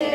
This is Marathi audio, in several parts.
ती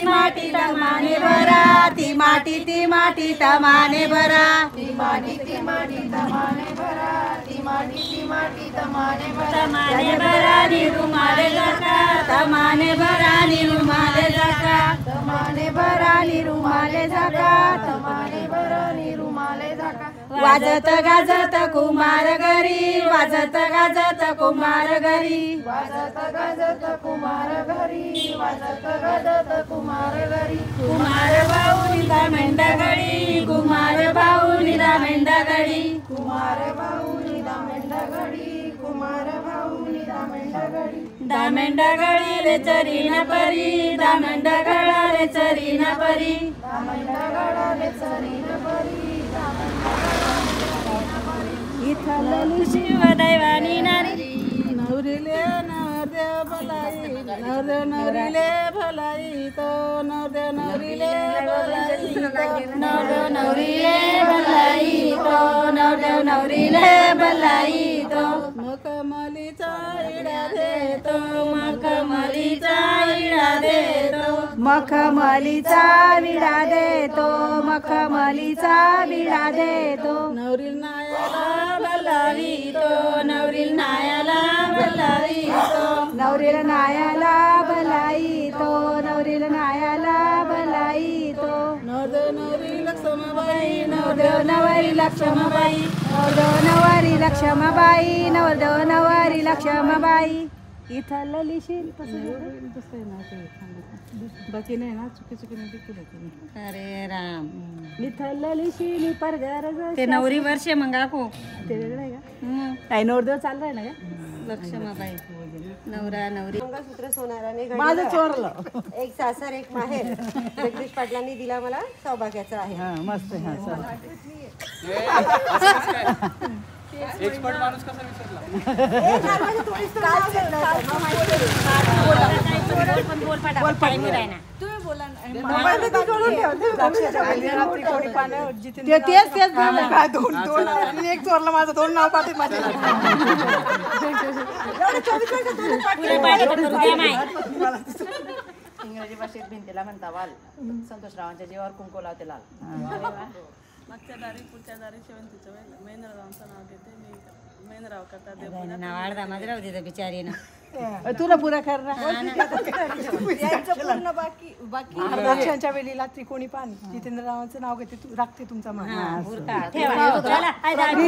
माटी तमाने भरा, ती माटी तमाने भरा, ती माटी तमाने भरा, ती माटी तमाने भरा, तमाने भरा नि रुमाले झाका, तमाने भरा नि रुमाले झाका, तमाने भरा नि रुमाले झाका, तमाने भरा नि रुमाले झाका। वाजत गाजत कुमार घरी, वाजत गाजत कुमार घरी, वाजत गाजत कुमार घरी, वाजत गाजत कुमार घरी। कुमार भाऊ निदा मेंढगडी, कुमार भाऊ निदा मेंढगडी, कुमार भाऊ निदा मेंढगडी, कुमार भाऊ निदा मेंढगडी। दा मेंढगडी रे चरीना परी, दा मेंढगडा रे चरीना परी, दा मेंढगडा रे चरीना परी, दा इथं शिवदैवानी नारी, नवरीले नवरदेव भलाई, नवरीले भलाई तो, नवरीले भलाई तो, नवरीले भलाई तो, नवरीले भलाई तो। मखमलीचा इडा देतो, मखमलीचा इडा देतो, मखमलीचा विडा देतो, मखमलीचा विडा देतो। नवरील नायाला भलावितो, नवरील नायाला भलावितो, नवरील नायाला भलावितो, नवरील नायाला भलावितो। नवरदेव नवरी लक्ष्मीबाई, नवरदेव नवरी लक्ष्मीबाई, नवरदेव नवरी लक्ष्मीबाई, नवरदेव नवरी लक्ष्मीबाई। इथं ललिशील बाकी नाही ना, चुकी नाही केलं. अरे राम, इथं ललिशील परगार ते नवरी वर्ष मंगाको ते वेगळं आहे का? काय नवरदेव चाललाय ना का? लक्ष्मीबाई नवरा नवरी मंगळसूत्र सोनाराने माझं चोरलं. एक सासर एक माहेर जगदीश पाटलांनी दिला मला, सौभाग्याचं आहे. हा मस्त. हा एक्सपर्ट माणूस कसा विसरला? एक चोरलं माझं, दोन नाव पाठी माझे. इंग्रजी भाषेत भिंतीला म्हणता वाल, संतोषरावांच्या जीवावर कुंकू लावते लाल. मागच्या दारी पुढच्या दारी शेवंतीचं महेंद्ररावांचं नाव घेते मी. महेंद्रराव करता नावाडदा माझराव देते बिचारीनं. तुला पुरा करणार पूर्ण बाकी लक्षांच्या वेळेला त्रिकोणी पाणी जितेंद्ररावांचं नाव घेते, तू राखते तुमचा मान.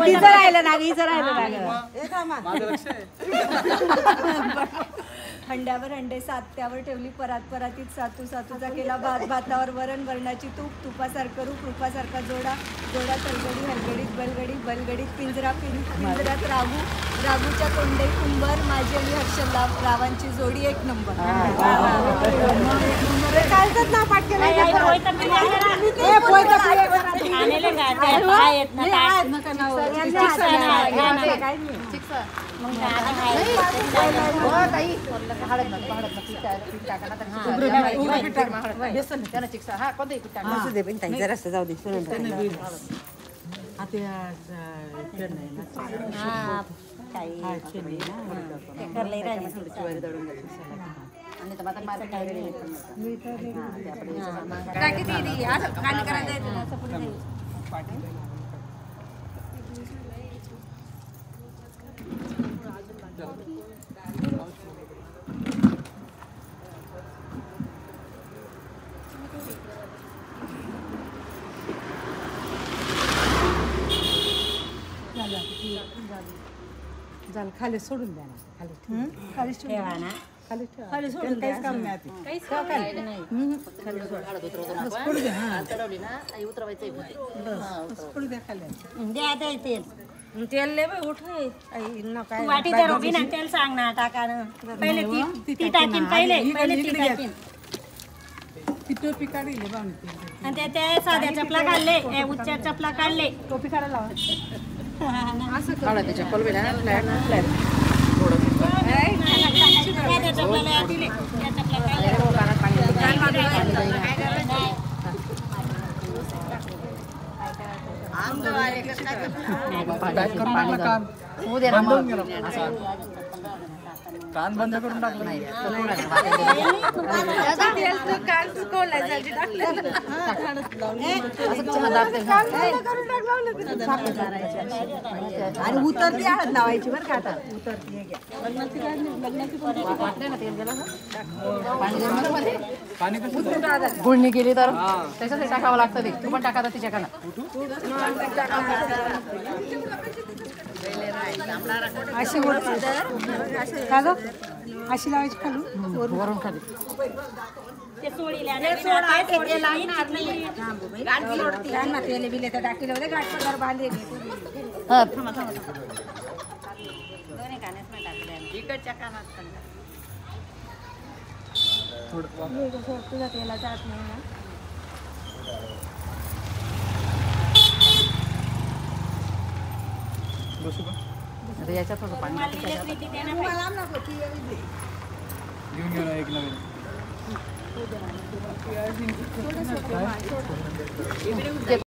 हिचं राहिलं ना, हिचं राहिलं ना. हंड्यावर हंडे सात, त्यावर ठेवली परात, परातीत सातू, सातूचा केला भात, भातावर वरण, वरणाची तूप, तुपासारखं रूप, रूपासारखा जोडा, जोडा तलगडी, हलगडीत बलगडी, बलगडीत पिंजरा, पिंजऱ्यात राहू, राघूच्या कोंडे कुंभार, माझी आणि हर्षलरावांची जोडी एक नंबर. कालच ना पाठ केलं. जाऊ दे झालं. खाली सोडून द्या ना, खाली ठेवा ना, खाली ठेवा, खाली सोडून काहीच काम नाही. काहीच काम नाही, खाली सोडू द्या. हा चढवली ना, उतरवायचं सोडू द्या खाली. द्या तेल, तेल ले बाई उठ काय वाटी तर उभी ना, तेल सांग ना टाका ना. पहिले ती टाकीन, पहिले ती टाकीन. ती टोपी काढली बावणी आणि त्या साध्या चपला काढले, उच्चार चपला काढले, टोपी काढायला लावा. असं काढा त्याच्या पलवेला फ्लॅट फ्लॅट थोडं कान बंद करून टाकलं नाही आणि उतरती हळद लावायची बरं का आता उतरती हे घ्या. पाणी कसं गुळणी केली तर त्याच्यासाठी टाकावं लागतं ते. तू पण टाका तिच्या काना. अशी का ग अशी लावायची खालून वरून खाली. तेल बिले तर टाकले होते गाठ बांधले हा. तुझा तेला जात नाही ना. बसू का आता याच्यात थोडं पाणी टाकू त्याच्यात. घेऊन घेऊ ना एक नवीन ते